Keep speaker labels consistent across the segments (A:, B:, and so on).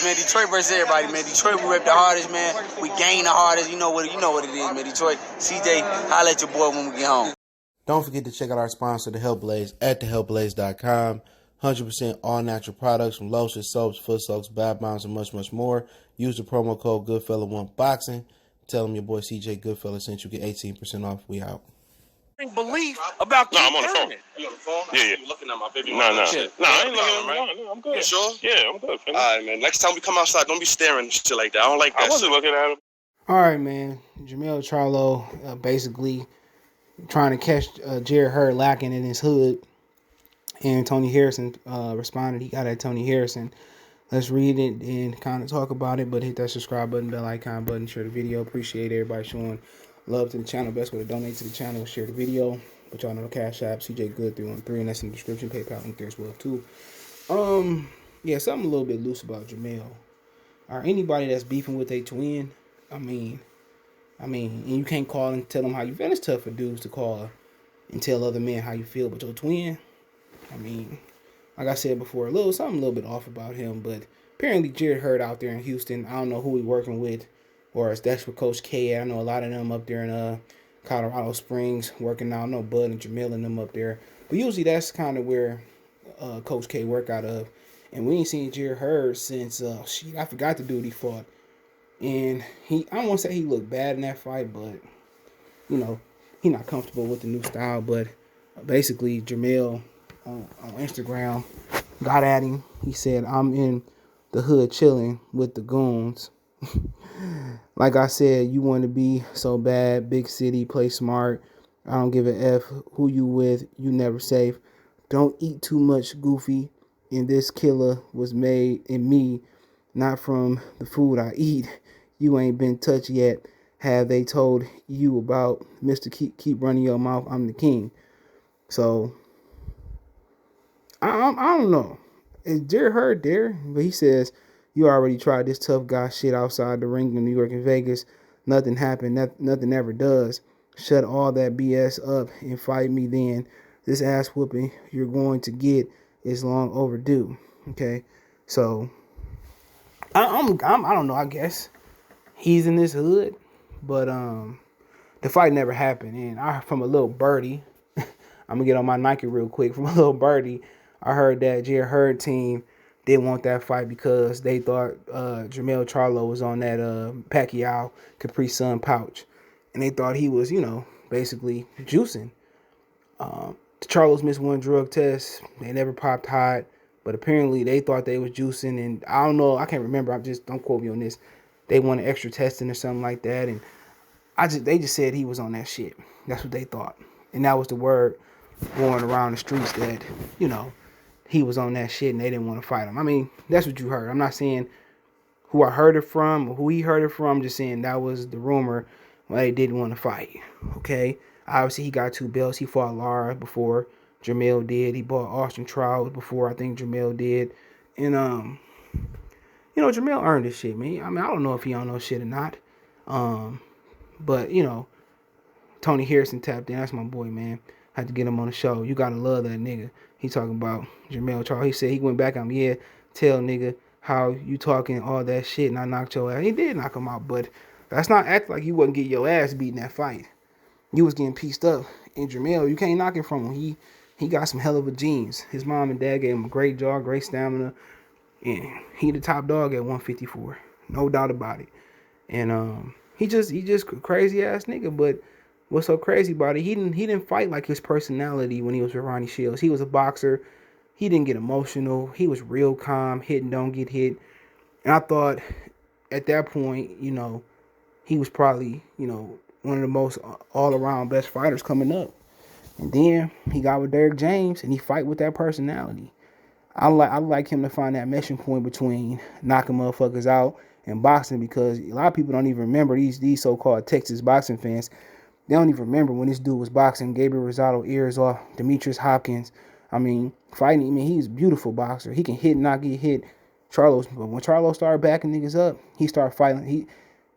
A: man. Detroit versus everybody, man. Detroit, we rep the hardest, man. We gain the hardest. You know what it is, man. Detroit, CJ, holla at your boy when we get home.
B: Don't forget to check out our sponsor, The Health Blaze, at thehealthblaze.com. 100% all natural products from lotions, soaps, foot soaks, bath bombs, and much, much more. Use the promo code Goodfella1Boxing. Tell them your boy CJ Goodfella sent you. Get 18% off. We out.
C: Belief about
D: I'm on the phone.
C: You on the phone?
D: Yeah.
C: You looking at my baby?
D: No, I ain't looking at
C: right?
D: No, I'm good.
C: You sure?
D: Yeah, I'm good.
C: All right, man. Next time we come outside, don't be staring and shit like that. I don't like that.
D: I wasn't looking at him.
B: All right, man. Jermell Charlo basically trying to catch Jarrett Hurd lacking in his hood. And Tony Harrison responded. He got at Tony Harrison. Let's read it and kind of talk about it. But hit that subscribe button, bell icon button, share the video. Appreciate everybody showing love to the channel. Best way to donate to the channel is share the video. But y'all know the Cash App, CJ Good 313, and that's in the description. PayPal link there as well too. Yeah, something a little bit loose about Jermell. Or anybody that's beefing with a twin. I mean, and you can't call and tell them how you feel. It's tough for dudes to call and tell other men how you feel, but your twin. I mean, like I said before, something a little bit off about him, but apparently Jarrett Hurd out there in Houston, I don't know who he working with, or if that's with Coach K. I know a lot of them up there in Colorado Springs working out. I know Bud and Jermell and them up there, but usually that's kind of where Coach K work out of. And we ain't seen Jarrett Hurd since I forgot the dude he fought, and I don't want to say he looked bad in that fight, but you know he not comfortable with the new style. But basically Jermell on Instagram got at him. He said, "I'm in the hood chilling with the goons." Like I said, you want to be so bad, big city, play smart. I don't give a F who you with, you never safe. Don't eat too much, goofy. And this killer was made in me, not from the food I eat. You ain't been touched yet. Have they told you about Mr. Keep running your mouth, I'm the king. So I don't know. Is Jarrett Hurd there? But he says, you already tried this tough guy shit outside the ring in New York and Vegas. Nothing happened. Nothing ever does. Shut all that BS up and fight me then. This ass whooping you're going to get is long overdue. Okay? So, I don't know, I guess. He's in this hood. But the fight never happened. And from a little birdie, I'm going to get on my Nike real quick. From a little birdie, I heard that Jarrett Hurd team didn't want that fight because they thought Jermell Charlo was on that Pacquiao Capri Sun pouch. And they thought he was, basically juicing. Charlo's missed one drug test. They never popped hot. But apparently they thought they was juicing. And I don't know. I can't remember. Don't quote me on this. They wanted extra testing or something like that. And they just said he was on that shit. That's what they thought. And that was the word going around the streets that, he was on that shit and they didn't want to fight him. I mean, that's what you heard. I'm not saying who I heard it from or who he heard it from. I'm just saying that was the rumor why they didn't want to fight. Okay? Obviously, he got 2 belts. He fought Lara before Jermell did. He bought Austin Trials before I think Jermell did. And, Jermell earned this shit, man. I mean, I don't know if he don't know shit or not. But, Tony Harrison tapped in. That's my boy, man. Had to get him on the show. You gotta love that nigga. He talking about Jermell Charlo. He said he went back on him. Yeah, tell nigga how you talking all that shit and I knocked your ass. He did knock him out, but that's not act like you wasn't getting your ass beat in that fight. You was getting pieced up. And Jermell, you can't knock it from him. He got some hell of a genes. His mom and dad gave him a great jaw, great stamina. And he the top dog at 154. No doubt about it. And he just crazy ass nigga, but what's so crazy about it, he didn't fight like his personality when he was with Ronnie Shields. He was a boxer. He didn't get emotional. He was real calm, hit and don't get hit. And I thought at that point, he was probably, one of the most all-around best fighters coming up. And then he got with Derrick James and he fight with that personality. I like him to find that meshing point between knocking motherfuckers out and boxing, because a lot of people don't even remember, these so-called Texas boxing fans. They don't even remember when this dude was boxing. Gabriel Rosado, ears off. Demetrius Hopkins. I mean, fighting. I mean, he's a beautiful boxer. He can hit and not get hit. But when Charlo started backing niggas up, he started fighting.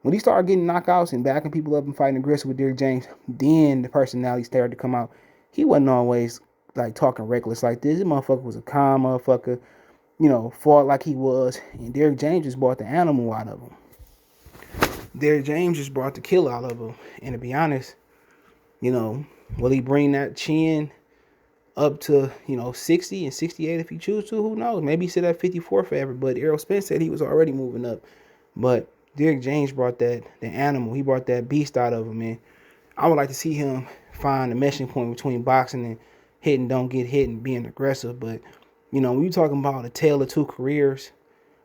B: When he started getting knockouts and backing people up and fighting aggressive with Derrick James, then the personality started to come out. He wasn't always like talking reckless like this. This motherfucker was a calm motherfucker. fought like he was. And Derrick James just brought the animal out of him. Derrick James just brought the kill out of him. And to be honest, will he bring that chin up to, 60 and 68 if he choose to? Who knows? Maybe he sit at 54 forever. But Errol Spence said he was already moving up. But Derrick James brought the animal. He brought that beast out of him, man. I would like to see him find the meshing point between boxing and hitting, don't get hit, and being aggressive. But, when you talking about a tale of two careers,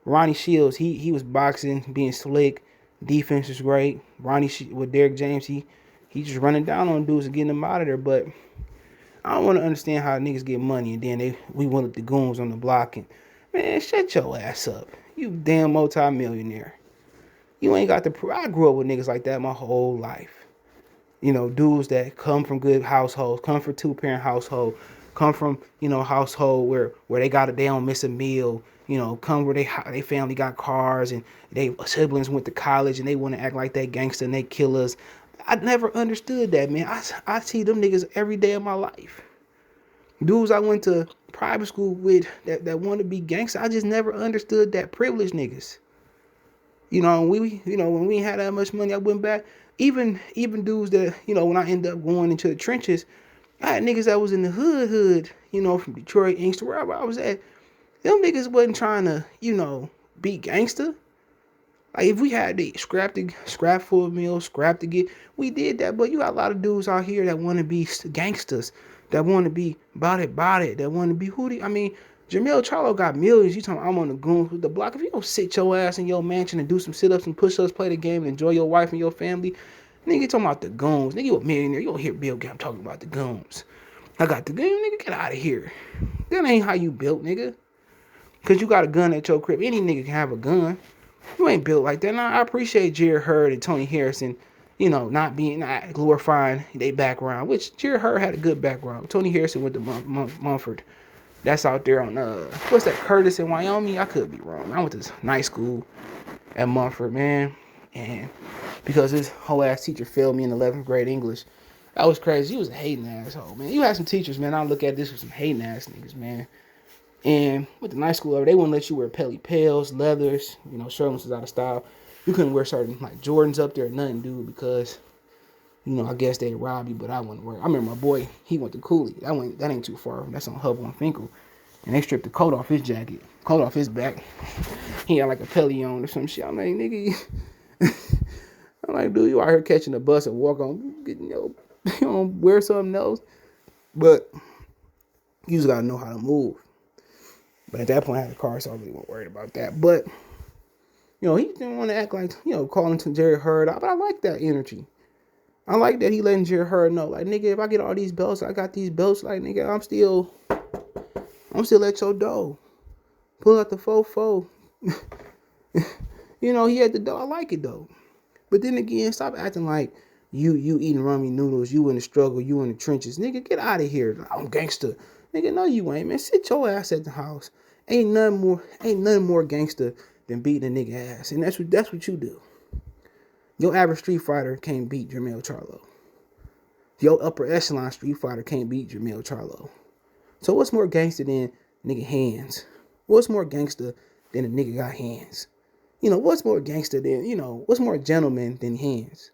B: Ronnie Shields, he was boxing, being slick. Defense was great. With Derrick James, he just running down on dudes and getting them out of there. But I don't want to understand how niggas get money and then we went up the goons on the block. And, man, shut your ass up. You damn multi-millionaire. You ain't got the... I grew up with niggas like that my whole life. Dudes that come from good households, come from two-parent household, come from, household where they don't miss a meal, come where they family got cars and they siblings went to college and they want to act like they gangster and they killers. I never understood that, man. I see them niggas every day of my life. Dudes I went to private school with that want to be gangster, I just never understood that privilege niggas. When we had that much money, I went back. Even dudes that, when I end up going into the trenches, I had niggas that was in the hood, from Detroit, Inkster, wherever I was at. Them niggas wasn't trying to, be gangster. Like, if we had the scrap for a meal, scrap to get, we did that. But you got a lot of dudes out here that want to be gangsters, that want to be about it, that want to be Jermell Charlo got millions. You talking I'm on the goons with the block. If you don't sit your ass in your mansion and do some sit-ups and push-ups, play the game, and enjoy your wife and your family, nigga talking about the goons. Nigga, you a millionaire. You don't hear Bill Gates talking about the goons. I got the gun, nigga, get out of here. That ain't how you built, nigga. Because you got a gun at your crib. Any nigga can have a gun. You ain't built like that. Now, I appreciate Jarrett Hurd and Tony Harrison, not glorifying their background, which Jarrett Hurd had a good background. Tony Harrison went to Mumford. That's out there on, what's that, Curtis in Wyoming? I could be wrong. I went to nice school at Mumford, man. And because this whole ass teacher failed me in 11th grade English, that was crazy. He was a hating asshole, man. You had some teachers, man. I look at this with some hating ass niggas, man. And with the night school, they wouldn't let you wear Pelly Pales, leathers, Sherman's was out of style. You couldn't wear certain, like, Jordans up there or nothing, dude, because, I guess they'd rob you, but I wouldn't wear it. I remember my boy, he went to Cooley. That ain't too far. That's on Hubble and Finkel. And they stripped the coat off his jacket, coat off his back. He had like a Pelly on or some shit. I'm like, nigga, I'm like, dude, you out here catching a bus and walk on, you wear something else. But you just gotta know how to move. But at that point, I had a car, so I really wasn't worried about that. But, he didn't want to act like, calling to Jarrett Hurd out. But I like that energy. I like that he letting Jarrett Hurd know, like, nigga, if I get all these belts, I got these belts, like, nigga, I'm still at your door. Pull out the fofo. He had the dough. I like it, though. But then again, stop acting like you eating rummy noodles, you in the struggle, you in the trenches. Nigga, get out of here. I'm gangster. Nigga, no, you ain't, man. Sit your ass at the house. Ain't nothing more gangster than beating a nigga ass. And that's what you do. Your average street fighter can't beat Jermell Charlo. Your upper echelon street fighter can't beat Jermell Charlo. So what's more gangster than nigga hands? What's more gangster than a nigga got hands? What's more gangster than, what's more gentleman than hands?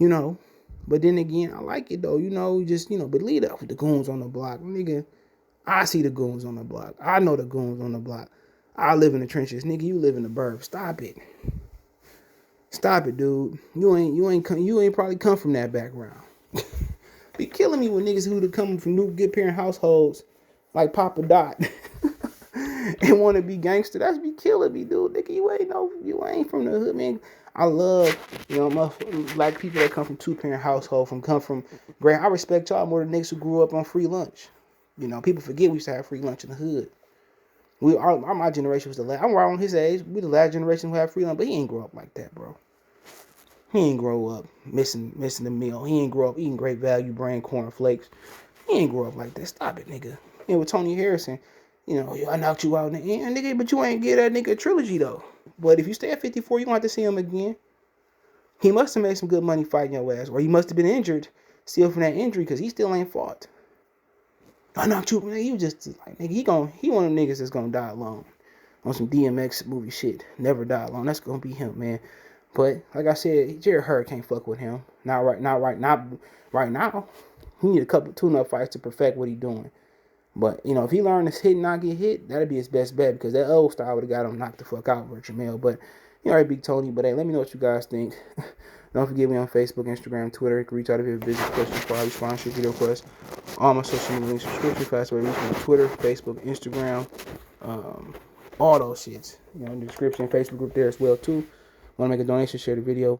B: But then again, I like it though, but lead up with the goons on the block. Nigga, I see the goons on the block. I know the goons on the block. I live in the trenches. Nigga, you live in the burbs. Stop it. Stop it, dude. You ain't probably come from that background. Be killing me with niggas who come from new good parent households like Papa Dot and want to be gangster. That's be killing me, dude. Nigga, you ain't from the hood, man. I love, black people that come from two-parent household, come from great. I respect y'all more than niggas who grew up on free lunch. People forget we used to have free lunch in the hood. My generation was the last. I'm around his age. We the last generation who had free lunch, but he ain't grow up like that, bro. He ain't grow up missing the meal. He ain't grow up eating Great Value brand cornflakes. He ain't grow up like that. Stop it, nigga. And with Tony Harrison, I knocked you out in the end, nigga, but you ain't get that nigga a trilogy, though. But if you stay at 54, you gonna have to see him again. He must have made some good money fighting your ass, or he must have been injured, still from that injury, because he still ain't fought. I knocked you, nigga, you just like, nigga, he one of them niggas that's gonna die alone. On some DMX movie shit. Never die alone. That's gonna be him, man. But like I said, Jarrett Hurd can't fuck with him. Not right now. He need a couple tune-up fights to perfect what he doing. But, you know, if he learned to hit and not get hit, that'd be his best bet, because that old style would have got him knocked the fuck out with Jermell. But, you know, right, Big Tony. But, hey, let me know what you guys think. Don't forget me on Facebook, Instagram, Twitter. You can reach out if you have business questions, quality sponsorship, video requests. All my social media links, subscription, fast way, reach me on Twitter, Facebook, Instagram, all those shits. You know, in the description, Facebook group there as well, too. Want to make a donation, share the video.